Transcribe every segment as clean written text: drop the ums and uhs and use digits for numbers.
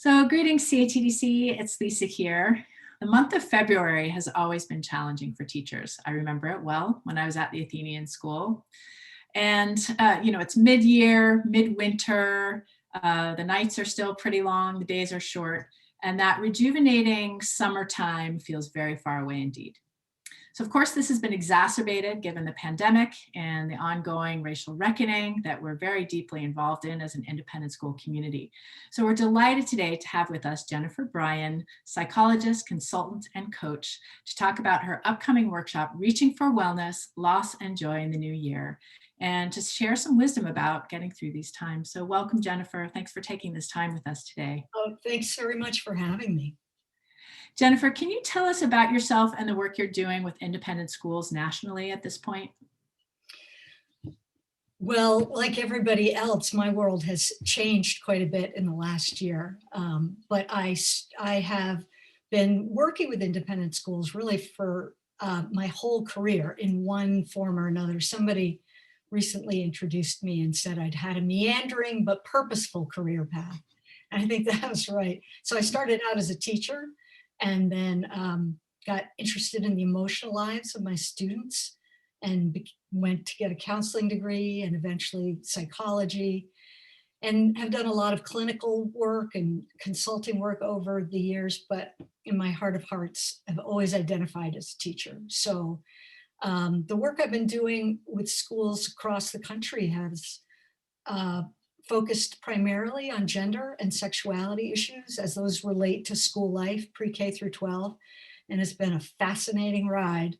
So greetings CATDC, it's Lisa here. The month of February has always been challenging for teachers. I remember it well when I was at the Athenian School. And it's mid-year, midwinter, the nights are still pretty long, the days are short, and that rejuvenating summertime feels very far away indeed. So of course, this has been exacerbated given the pandemic and the ongoing racial reckoning that we're very deeply involved in as an independent school community. So we're delighted today to have with us Jennifer Bryan, psychologist, consultant, and coach, to talk about her upcoming workshop, Reaching for Wellness, Loss and Joy in the New Year, and to share some wisdom about getting through these times. So welcome, Jennifer. Thanks for taking this time with us today. Oh, thanks very much for having me. Jennifer, can you tell us about yourself and the work you're doing with independent schools nationally at this point? Well, like everybody else, my world has changed quite a bit in the last year. But I have been working with independent schools really for my whole career in one form or another. Somebody recently introduced me and said I'd had a meandering but purposeful career path. And I think that was right. So I started out as a teacher, and then got interested in the emotional lives of my students and went to get a counseling degree and eventually psychology, and have done a lot of clinical work and consulting work over the years, but in my heart of hearts, I've always identified as a teacher. So the work I've been doing with schools across the country has focused primarily on gender and sexuality issues as those relate to school life, pre-K through 12. And it's been a fascinating ride.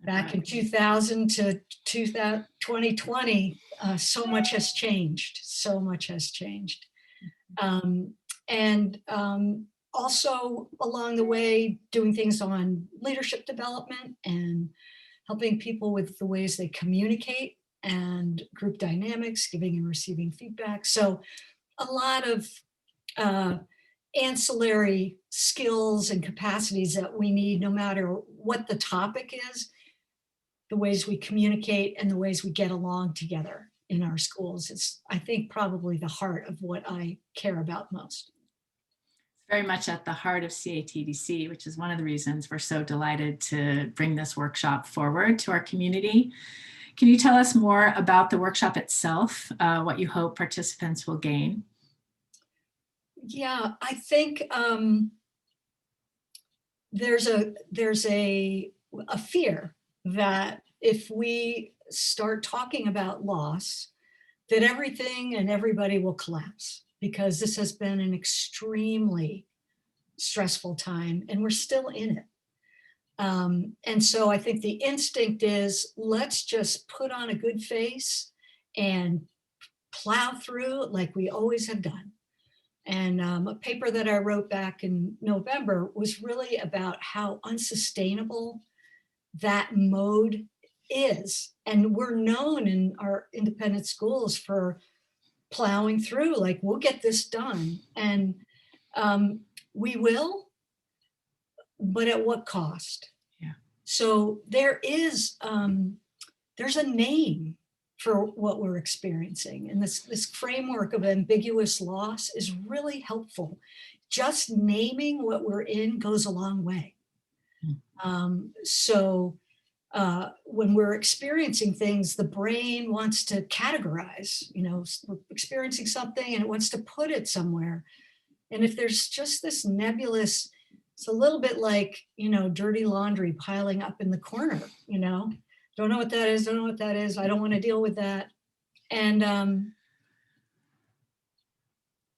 Back in 2000 to 2020, so much has changed. So much has changed. Also along the way, doing things on leadership development and helping people with the ways they communicate and group dynamics, giving and receiving feedback. So a lot of ancillary skills and capacities that we need no matter what the topic is, the ways we communicate and the ways we get along together in our schools. It's, I think, probably the heart of what I care about most. Very much at the heart of CATDC, which is one of the reasons we're so delighted to bring this workshop forward to our community. Can you tell us more about the workshop itself, what you hope participants will gain? Yeah, I think there's a fear that if we start talking about loss, that everything and everybody will collapse, because this has been an extremely stressful time and we're still in it. And so I think the instinct is, let's just put on a good face and plow through like we always have done. And a paper that I wrote back in November was really about how unsustainable that mode is. And we're known in our independent schools for plowing through, like, we'll get this done. And we will, but at what cost? Yeah. So there is, there's a name for what we're experiencing. And this framework of ambiguous loss is really helpful. Just naming what we're in goes a long way. When we're experiencing things, the brain wants to categorize, we're experiencing something and it wants to put it somewhere. And if there's just this nebulous, it's a little bit like, dirty laundry piling up in the corner, don't know what that is, don't know what that is, I don't want to deal with that. And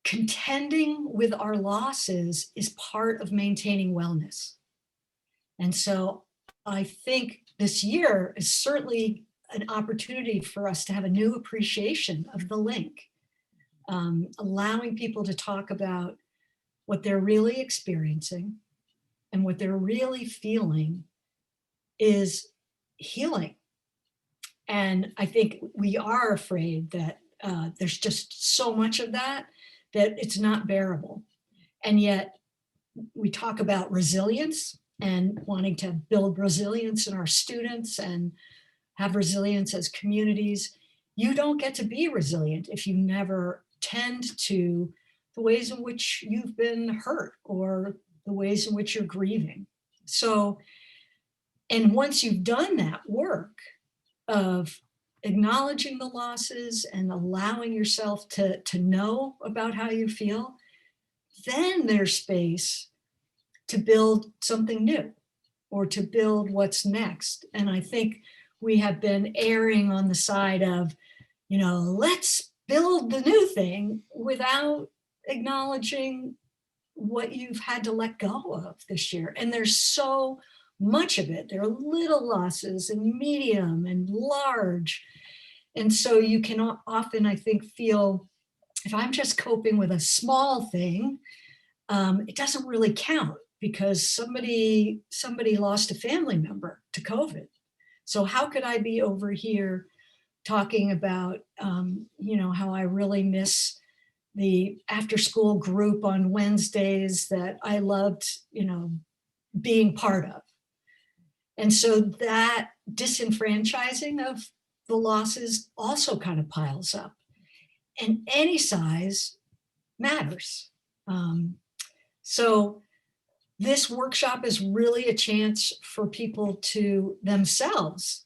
contending with our losses is part of maintaining wellness. And so I think this year is certainly an opportunity for us to have a new appreciation of the link, allowing people to talk about what they're really experiencing and what they're really feeling is healing. And I think we are afraid that there's just so much of that it's not bearable. And yet we talk about resilience and wanting to build resilience in our students and have resilience as communities. You don't get to be resilient if you never tend to the ways in which you've been hurt or the ways in which you're grieving. So, and once you've done that work of acknowledging the losses and allowing yourself to know about how you feel, then there's space to build something new or to build what's next. And I think we have been erring on the side of, let's build the new thing without acknowledging what you've had to let go of this year. And there's so much of it. There are little losses and medium and large. And so you can often, I think, feel, if I'm just coping with a small thing, it doesn't really count because somebody lost a family member to COVID. So how could I be over here talking about, how I really miss the after school group on Wednesdays that I loved, being part of. And so that disenfranchising of the losses also kind of piles up. And any size matters. So this workshop is really a chance for people to themselves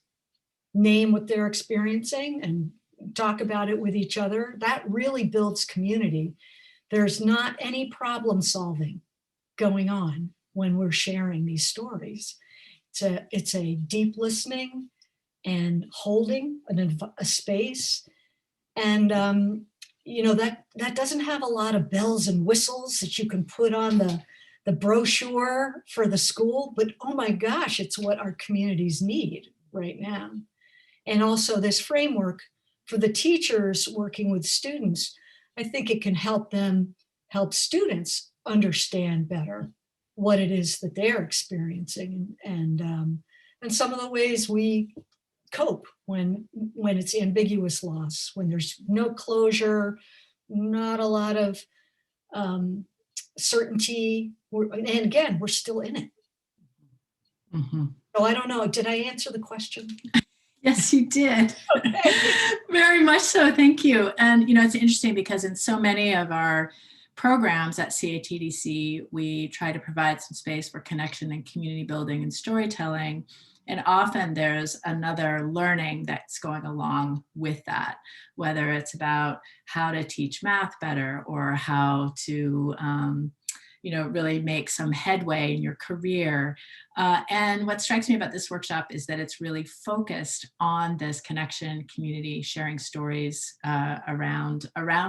name what they're experiencing and talk about it with each other. That really builds community. There's not any problem solving going on when we're sharing these stories. It's a deep listening and holding a space. And, that doesn't have a lot of bells and whistles that you can put on the brochure for the school, but oh my gosh, it's what our communities need right now. And also this framework for the teachers working with students, I think it can help them help students understand better what it is that they're experiencing and some of the ways we cope when it's ambiguous loss, when there's no closure, not a lot of certainty. And again, we're still in it. Mm-hmm. So I don't know, did I answer the question? Yes, you did. Okay. Very much so. Thank you. And, it's interesting because in so many of our programs at CATDC, we try to provide some space for connection and community building and storytelling. And often there's another learning that's going along with that, whether it's about how to teach math better or how to, really make some headway in your career. And what strikes me about this workshop is that it's really focused on this connection, community, sharing stories around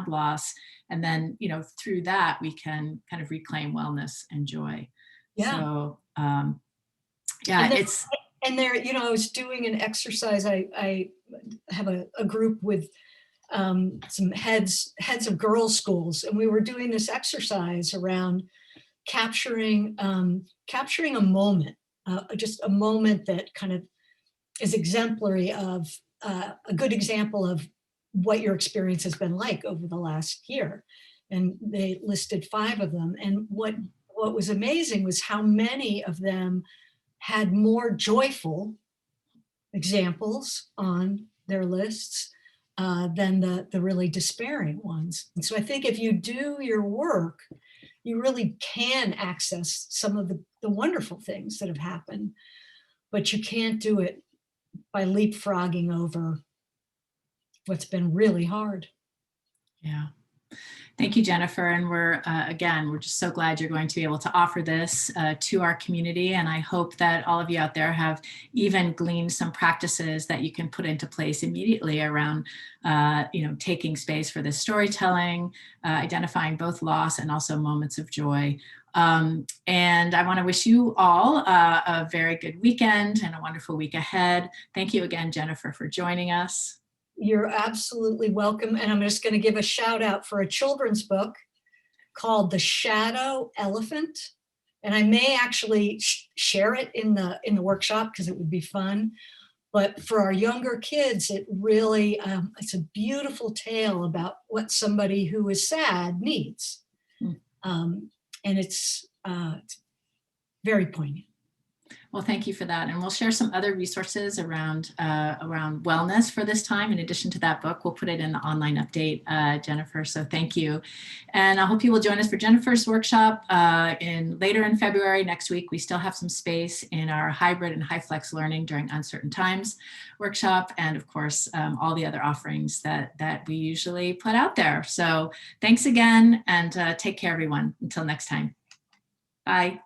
loss. And then, through that, we can kind of reclaim wellness and joy. Yeah. So, And there, I was doing an exercise. I have a group with some heads of girls' schools, and we were doing this exercise around capturing a moment, just a moment that kind of is exemplary of a good example of what your experience has been like over the last year. And they listed 5 of them. And what was amazing was how many of them had more joyful examples on their lists than the really despairing ones. And so I think if you do your work, you really can access some of the wonderful things that have happened, but you can't do it by leapfrogging over what's been really hard. Yeah. Thank you, Jennifer. And we're just so glad you're going to be able to offer this to our community. And I hope that all of you out there have even gleaned some practices that you can put into place immediately around, taking space for this storytelling, identifying both loss and also moments of joy. And I want to wish you all a very good weekend and a wonderful week ahead. Thank you again, Jennifer, for joining us. You're absolutely welcome. And I'm just going to give a shout out for a children's book called The Shadow Elephant. And I may actually share it in the workshop because it would be fun. But for our younger kids, it really, it's a beautiful tale about what somebody who is sad needs. And it's very poignant. Well, thank you for that. And we'll share some other resources around wellness for this time. In addition to that book, we'll put it in the online update, Jennifer. So thank you. And I hope you will join us for Jennifer's workshop later in February. Next week, we still have some space in our hybrid and high flex learning during uncertain times workshop. And of course, all the other offerings that we usually put out there. So thanks again, and take care, everyone. Until next time. Bye.